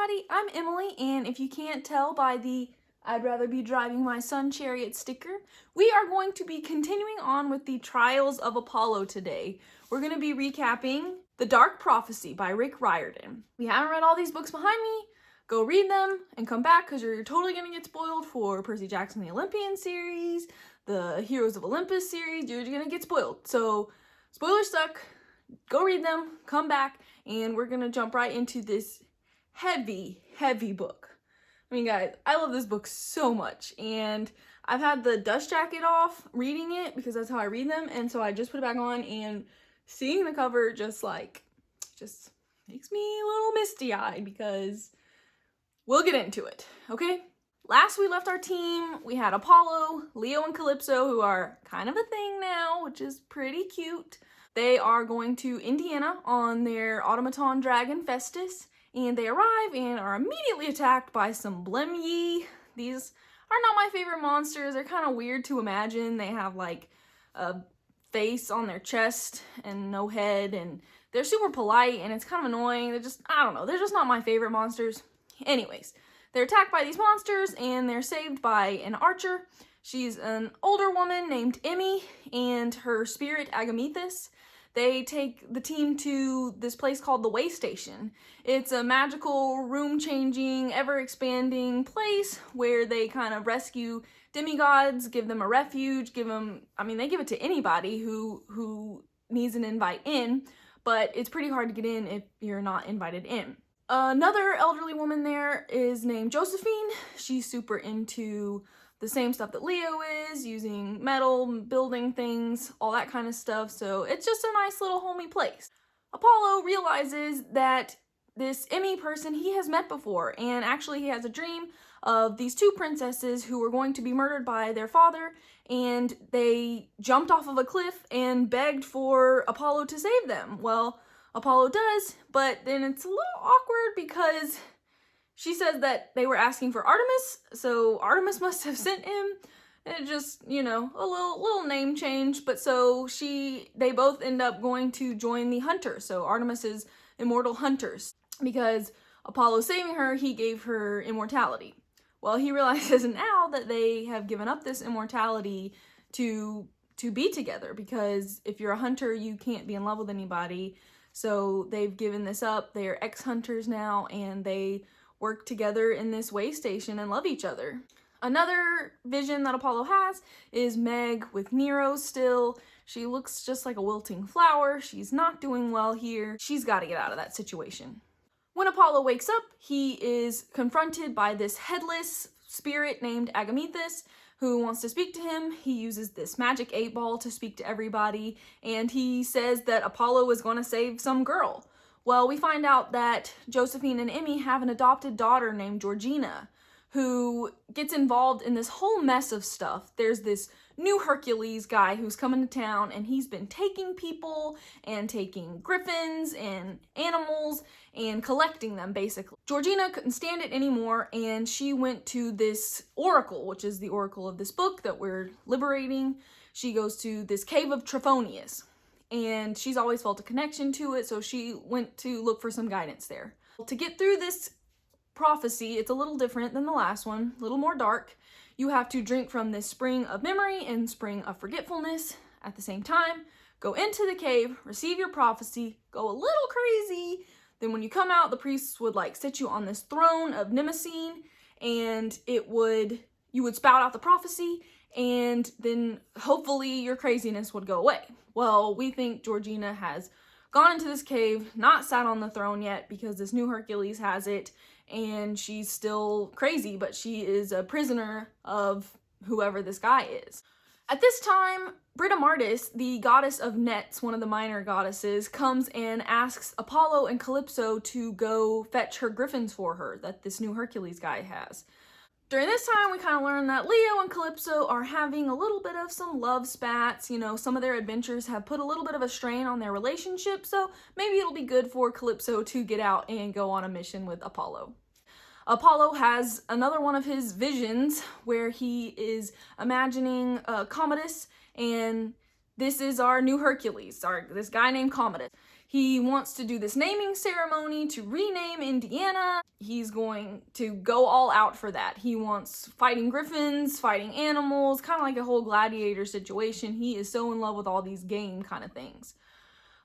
everybody, I'm Emily, and if you can't tell by the I'd rather be driving my sun chariot sticker, we are going to be continuing on with the Trials of Apollo today. We're going to be recapping The Dark Prophecy by Rick Riordan. If you haven't read all these books behind me, go read them and come back because you're totally going to get spoiled for Percy Jackson the Olympian series, the Heroes of Olympus series. You're going to get spoiled. So, spoilers suck. Go read them, come back, and we're going to jump right into this heavy book. I mean, guys, I love this book so much, and I've had the dust jacket off reading it because that's how I read them, and so I just put it back on, and seeing the cover just makes me a little misty-eyed because we'll get into it, okay? Last we left our team, we had Apollo, Leo, and Calypso, who are kind of a thing now, which is pretty cute. They are going to Indiana on their automaton dragon Festus, and they arrive and are immediately attacked by some Blemyi. These are not my favorite monsters. They're kind of weird to imagine. They have like a face on their chest and no head, and they're super polite, and it's kind of annoying. I don't know, they're just not my favorite monsters. Anyways, they're attacked by these monsters, and they're saved by an archer. She's an older woman named Emmy and her spirit Agamethus. They take the team to this place called the Way Station. It's a magical, room-changing, ever-expanding place where they kind of rescue demigods, give them a refuge, they give it to anybody who needs an invite in, but it's pretty hard to get in if you're not invited in. Another elderly woman there is named Josephine. She's super into the same stuff that Leo is, using metal, building things, all that kind of stuff, so it's just a nice little homey place. Apollo realizes that this Emmy person he has met before, and actually he has a dream of these two princesses who were going to be murdered by their father, and they jumped off of a cliff and begged for Apollo to save them. Well, Apollo does, but then it's a little awkward because she says that they were asking for Artemis, so Artemis must have sent him. It just, a little name change, but so they both end up going to join the Hunters, so Artemis's immortal Hunters, because Apollo saving her, he gave her immortality. Well, he realizes now that they have given up this immortality to be together, because if you're a hunter, you can't be in love with anybody, so they've given this up. They are ex-hunters now, and they work together in this way station and love each other. Another vision that Apollo has is Meg with Nero still. She looks just like a wilting flower. She's not doing well here. She's got to get out of that situation. When Apollo wakes up, he is confronted by this headless spirit named Agamethus who wants to speak to him. He uses this magic 8-ball to speak to everybody, and he says that Apollo is going to save some girl. Well, we find out that Josephine and Emmy have an adopted daughter named Georgina, who gets involved in this whole mess of stuff. There's this new Hercules guy who's coming to town, and he's been taking people and taking griffins and animals and collecting them, basically. Georgina couldn't stand it anymore, and she went to this oracle, which is the oracle of this book that we're liberating. She goes to this cave of Trophonius, and she's always felt a connection to it, so she went to look for some guidance there. To get through this prophecy, it's a little different than the last one, a little more dark. You have to drink from this spring of memory and spring of forgetfulness at the same time, go into the cave, receive your prophecy, go a little crazy, then when you come out, the priests would sit you on this throne of Mnemosyne, and you would spout out the prophecy, and then hopefully your craziness would go away. Well, we think Georgina has gone into this cave, not sat on the throne yet because this new Hercules has it, and she's still crazy, but she is a prisoner of whoever this guy is. At this time, Britomartis, the goddess of nets, one of the minor goddesses, comes and asks Apollo and Calypso to go fetch her griffins for her that this new Hercules guy has. During this time, we kind of learn that Leo and Calypso are having a little bit of some love spats. Some of their adventures have put a little bit of a strain on their relationship, so maybe it'll be good for Calypso to get out and go on a mission with Apollo. Apollo has another one of his visions where he is imagining Commodus, and this is our new Hercules, this guy named Commodus. He wants to do this naming ceremony to rename Indiana. He's going to go all out for that. He wants fighting griffins, fighting animals, kind of like a whole gladiator situation. He is so in love with all these game kind of things.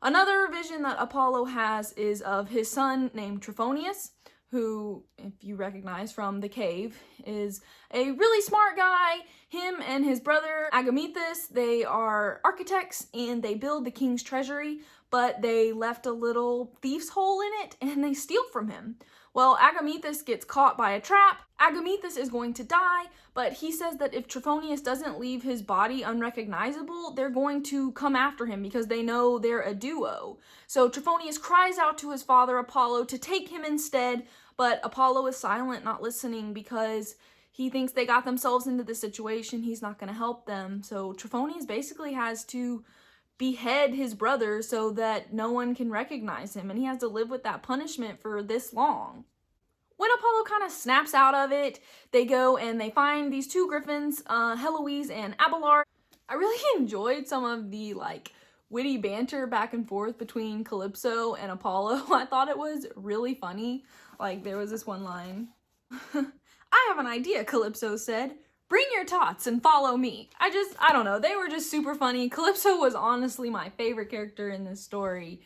Another vision that Apollo has is of his son named Trophonius, who, if you recognize from the cave, is a really smart guy. Him and his brother Agamethus, they are architects and they build the king's treasury, but they left a little thief's hole in it and they steal from him. Well, Agamethus gets caught by a trap. Agamethus is going to die, but he says that if Trophonius doesn't leave his body unrecognizable, they're going to come after him because they know they're a duo. So Trophonius cries out to his father Apollo to take him instead, but Apollo is silent, not listening, because he thinks they got themselves into this situation. He's not going to help them. So Trophonius basically has to behead his brother so that no one can recognize him, and he has to live with that punishment for this long. When Apollo kind of snaps out of it, they go and they find these two griffins, Heloise and Abelard. I really enjoyed some of the witty banter back and forth between Calypso and Apollo. I thought it was really funny. There was this one line. "I have an idea," Calypso said. "Bring your tots and follow me." I don't know, they were just super funny. Calypso was honestly my favorite character in this story.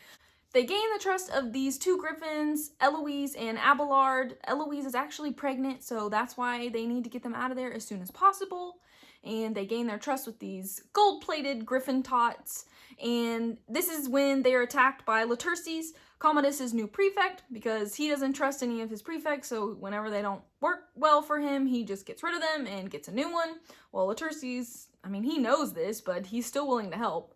They gain the trust of these two griffins, Eloise and Abelard. Eloise is actually pregnant, so that's why they need to get them out of there as soon as possible. And they gain their trust with these gold-plated griffin tots. And this is when they are attacked by Laertes, Commodus' new prefect, because he doesn't trust any of his prefects, so whenever they don't work well for him, he just gets rid of them and gets a new one. Well, Laertes, he knows this, but he's still willing to help.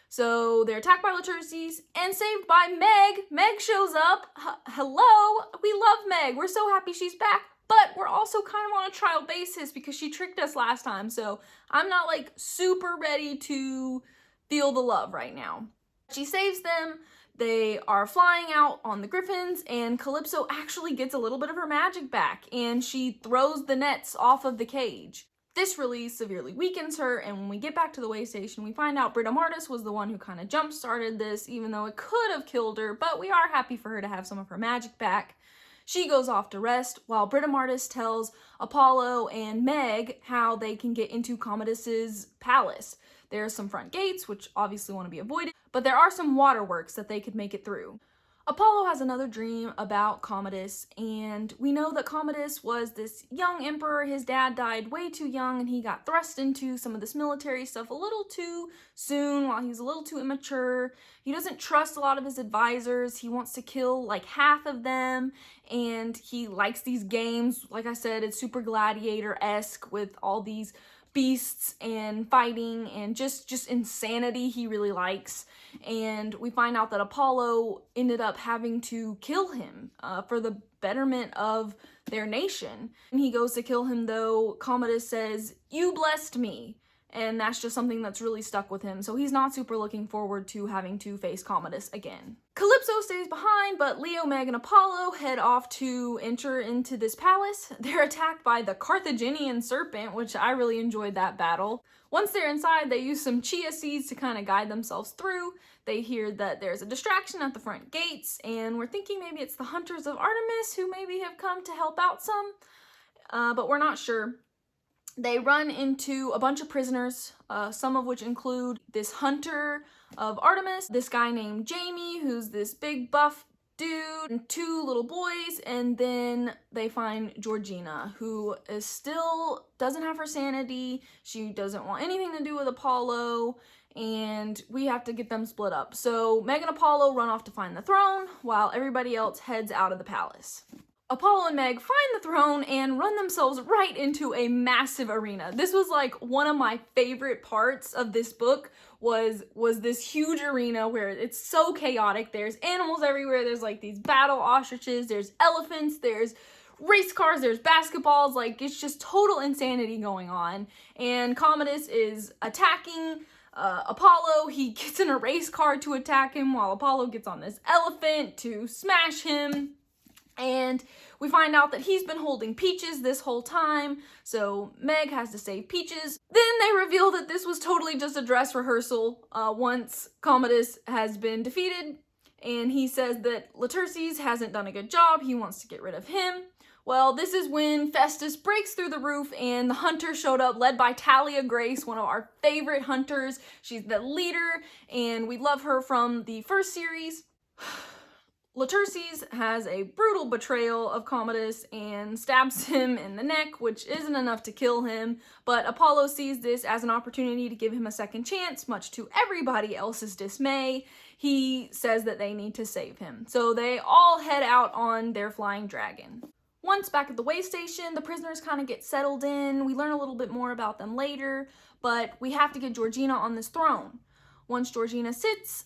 So they're attacked by Laertes and saved by Meg. Meg shows up. Hello, we love Meg. We're so happy she's back, but we're also kind of on a trial basis because she tricked us last time, so I'm not super ready to feel the love right now. She saves them. They are flying out on the griffins, and Calypso actually gets a little bit of her magic back, and she throws the nets off of the cage. This really severely weakens her, and when we get back to the way station, we find out Britomartis was the one who kind of jump-started this, even though it could have killed her, but we are happy for her to have some of her magic back. She goes off to rest, while Britomartis tells Apollo and Meg how they can get into Commodus's palace. There are some front gates, which obviously want to be avoided, but there are some waterworks that they could make it through. Apollo has another dream about Commodus, and we know that Commodus was this young emperor. His dad died way too young, and he got thrust into some of this military stuff a little too soon while he was a little too immature. He doesn't trust a lot of his advisors. He wants to kill half of them, and he likes these games. Like I said, it's super gladiator-esque with all these beasts and fighting and just insanity he really likes. And we find out that Apollo ended up having to kill him for the betterment of their nation. And he goes to kill him, though Commodus says, "You blessed me." And that's just something that's really stuck with him, so he's not super looking forward to having to face Commodus again. Calypso stays behind, but Leo, Meg, and Apollo head off to enter into this palace. They're attacked by the Carthaginian Serpent, which I really enjoyed that battle. Once they're inside, they use some chia seeds to kind of guide themselves through. They hear that there's a distraction at the front gates, and we're thinking maybe it's the hunters of Artemis who maybe have come to help out some, but we're not sure. They run into a bunch of prisoners, some of which include this hunter of Artemis, this guy named Jamie, who's this big buff dude, and two little boys, and then they find Georgina, who is still doesn't have her sanity. She doesn't want anything to do with Apollo, and we have to get them split up. So Meg and Apollo run off to find the throne, while everybody else heads out of the palace. Apollo and Meg find the throne and run themselves right into a massive arena. This was one of my favorite parts of this book was this huge arena where it's so chaotic. There's animals everywhere. There's these battle ostriches. There's elephants. There's race cars. There's basketballs. It's just total insanity going on. And Commodus is attacking Apollo. He gets in a race car to attack him while Apollo gets on this elephant to smash him. And we find out that he's been holding Peaches this whole time, so Meg has to save Peaches. Then they reveal that this was totally just a dress rehearsal once Commodus has been defeated, and he says that Laertes hasn't done a good job. He wants to get rid of him. Well, this is when Festus breaks through the roof and the hunters showed up, led by Talia Grace, one of our favorite hunters. She's the leader, and we love her from the first series. Laertes has a brutal betrayal of Commodus and stabs him in the neck, which isn't enough to kill him, but Apollo sees this as an opportunity to give him a second chance, much to everybody else's dismay. He says that they need to save him. So they all head out on their flying dragon. Once back at the way station, the prisoners kind of get settled in. We learn a little bit more about them later, but we have to get Georgina on this throne. Once Georgina sits,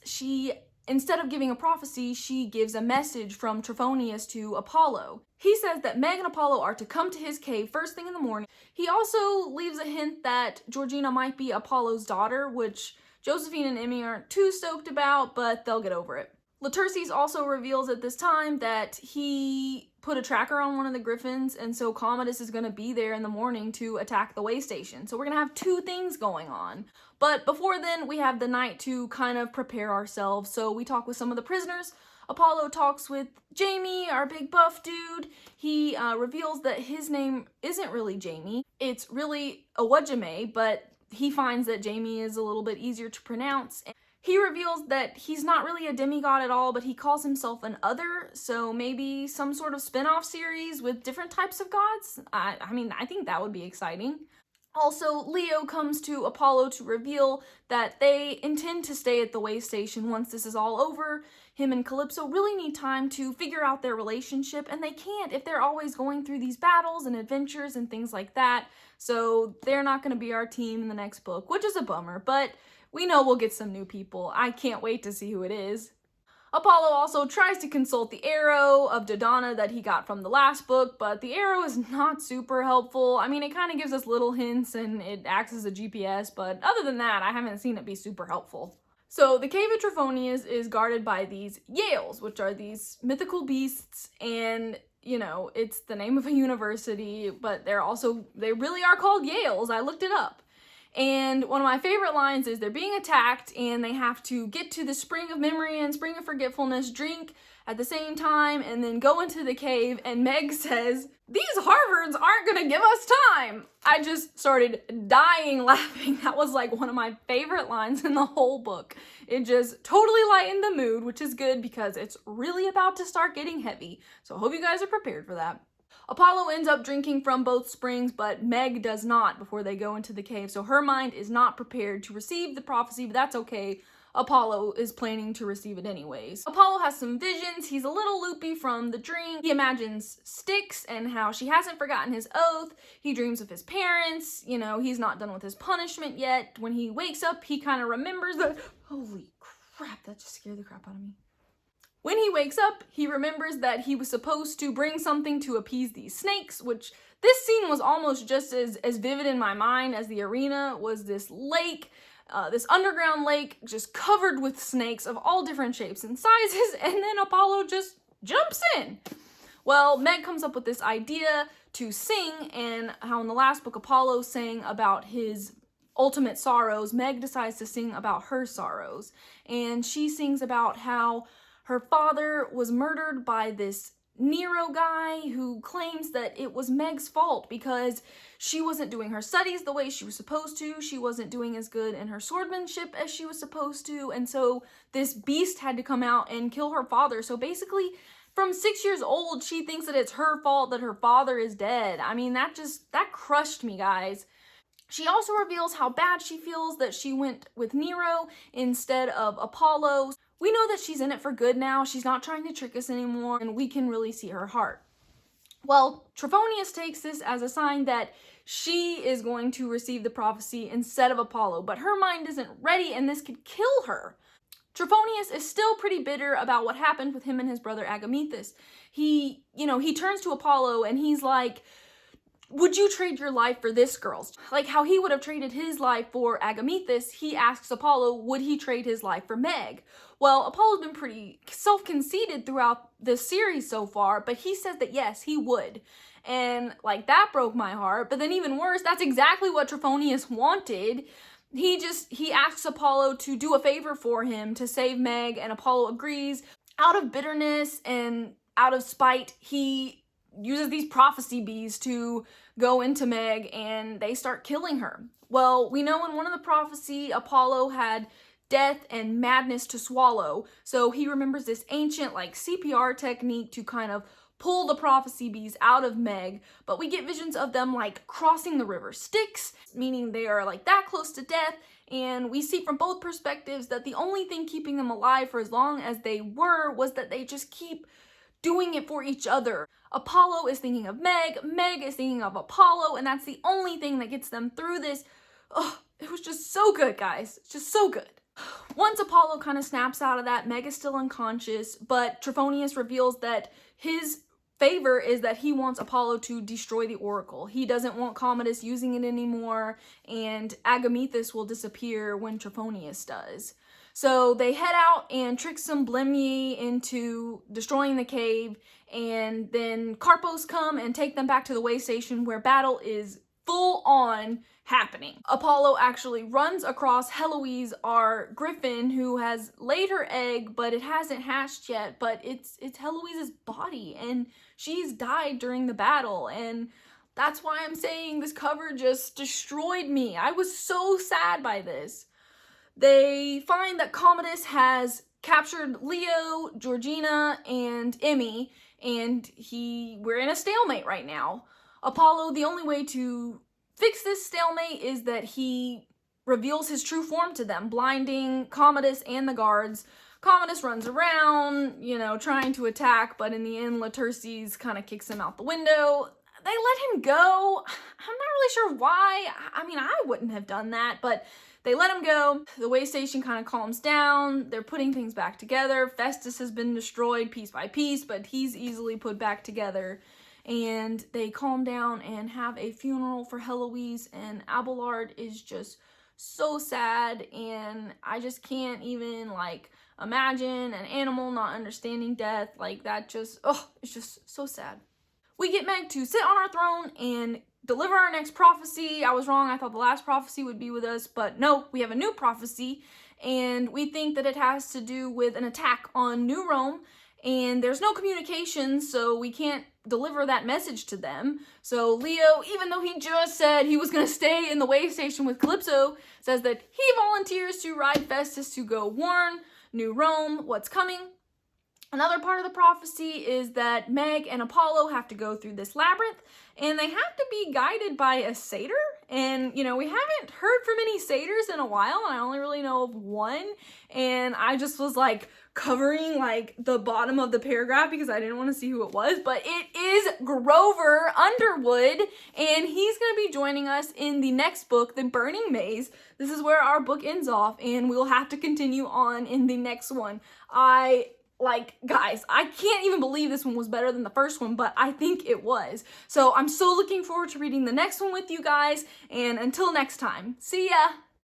instead of giving a prophecy, she gives a message from Trophonius to Apollo. He says that Meg and Apollo are to come to his cave first thing in the morning. He also leaves a hint that Georgina might be Apollo's daughter, which Josephine and Emmy aren't too stoked about, but they'll get over it. Laertes also reveals at this time that he put a tracker on one of the griffins, and so Commodus is going to be there in the morning to attack the way station. So we're going to have two things going on. But before then, we have the night to kind of prepare ourselves. So we talk with some of the prisoners. Apollo talks with Jamie, our big buff dude. He reveals that his name isn't really Jamie. It's really Awajime, but he finds that Jamie is a little bit easier to pronounce. He reveals that he's not really a demigod at all, but he calls himself an other, so maybe some sort of spin-off series with different types of gods? I think that would be exciting. Also, Leo comes to Apollo to reveal that they intend to stay at the way station once this is all over. Him and Calypso really need time to figure out their relationship, and they can't if they're always going through these battles and adventures and things like that. So they're not going to be our team in the next book, which is a bummer, but we know we'll get some new people. I can't wait to see who it is. Apollo also tries to consult the arrow of Dodona that he got from the last book, but the arrow is not super helpful. I mean, it kind of gives us little hints and it acts as a GPS, but other than that, I haven't seen it be super helpful. So the Cave of Trophonius is guarded by these Yales, which are these mythical beasts, and you know, it's the name of a university, but they really are called Yales. I looked it up. And one of my favorite lines is they're being attacked and they have to get to the spring of memory and spring of forgetfulness, drink at the same time, and then go into the cave. And Meg says, "These Harvards aren't gonna give us time." I just started dying laughing. That was like one of my favorite lines in the whole book. It just totally lightened the mood, which is good because it's really about to start getting heavy. So I hope you guys are prepared for that. Apollo ends up drinking from both springs, but Meg does not before they go into the cave, so her mind is not prepared to receive the prophecy, but that's okay. Apollo is planning to receive it anyways. Apollo has some visions. He's a little loopy from the drink. He imagines Styx and how she hasn't forgotten his oath. He dreams of his parents. You know, he's not done with his punishment yet. When he wakes up, he kind of remembers that. Holy crap, that just scared the crap out of me. When he wakes up, he remembers that he was supposed to bring something to appease these snakes, which this scene was almost just as vivid in my mind as the arena. Was this lake, this underground lake just covered with snakes of all different shapes and sizes, and then Apollo just jumps in. Well, Meg comes up with this idea to sing, and how in the last book Apollo sang about his ultimate sorrows, Meg decides to sing about her sorrows, and she sings about how her father was murdered by this Nero guy who claims that it was Meg's fault because she wasn't doing her studies the way she was supposed to. She wasn't doing as good in her swordmanship as she was supposed to. And so this beast had to come out and kill her father. So basically, from 6 years old, she thinks that it's her fault that her father is dead. I mean, that crushed me, guys. She also reveals how bad she feels that she went with Nero instead of Apollo. We know that she's in it for good now. She's not trying to trick us anymore, and we can really see her heart. Well, Trophonius takes this as a sign that she is going to receive the prophecy instead of Apollo, but her mind isn't ready, and this could kill her. Trophonius is still pretty bitter about what happened with him and his brother Agamethus. He turns to Apollo, and he's like, "Would you trade your life for this girl's?" Like how he would have traded his life for Agamethus, he asks Apollo, would he trade his life for Meg? Well, Apollo's been pretty self-conceited throughout this series so far, but he says that yes, he would. And like that broke my heart, but then even worse, that's exactly what Trophonius wanted. He asks Apollo to do a favor for him to save Meg, and Apollo agrees. out of bitterness and out of spite, he uses these prophecy bees to go into Meg, and they start killing her. Well, we know in one of the prophecy, Apollo had death and madness to swallow, so he remembers this ancient like CPR technique to kind of pull the prophecy bees out of Meg. But we get visions of them like crossing the river Styx, meaning they are like that close to death, and we see from both perspectives that the only thing keeping them alive for as long as they were was that they just keep doing it for each other. Apollo is thinking of Meg, Meg is thinking of Apollo, and that's the only thing that gets them through this. Oh, it was just so good, guys. It's just so good. Once Apollo kind of snaps out of that, Meg is still unconscious, but Trophonius reveals that his favor is that he wants Apollo to destroy the oracle. He doesn't want Commodus using it anymore, and Agamethus will disappear when Trophonius does. So they head out and trick some Blemyi into destroying the cave, and then Carpos come and take them back to the way station where battle is full on happening. Apollo actually runs across Heloise, our griffin, who has laid her egg, but it hasn't hatched yet, but it's Heloise's body, and she's died during the battle, and that's why I'm saying this cover just destroyed me. I was so sad by this. They find that Commodus has captured Leo, Georgina, and Emmy, and we're in a stalemate right now. Apollo, the only way to fix this stalemate is that he reveals his true form to them, blinding Commodus and the guards. Commodus runs around, trying to attack, but in the end, Laertes kind of kicks him out the window. They let him go. I'm not really sure why. I mean, I wouldn't have done that, but they let him go. The way station kind of calms down. They're putting things back together. Festus has been destroyed piece by piece, but he's easily put back together. And they calm down and have a funeral for Heloise, and Abelard is just so sad, and I just can't even imagine an animal not understanding death. That just, it's just so sad. We get Meg to sit on our throne and deliver our next prophecy. I was wrong. I thought the last prophecy would be with us, but no, we have a new prophecy, and we think that it has to do with an attack on New Rome, and there's no communication, so we can't deliver that message to them. So Leo, even though he just said he was going to stay in the way station with Calypso, says that he volunteers to ride Festus to go warn New Rome what's coming. Another part of the prophecy is that Meg and Apollo have to go through this labyrinth, and they have to be guided by a satyr. And, we haven't heard from any satyrs in a while, and I only really know of one. And I just was covering the bottom of the paragraph because I didn't want to see who it was. But it is Grover Underwood, and he's going to be joining us in the next book, The Burning Maze. This is where our book ends off, and we'll have to continue on in the next one. Guys, I can't even believe this one was better than the first one, but I think it was. So I'm so looking forward to reading the next one with you guys, and until next time, see ya!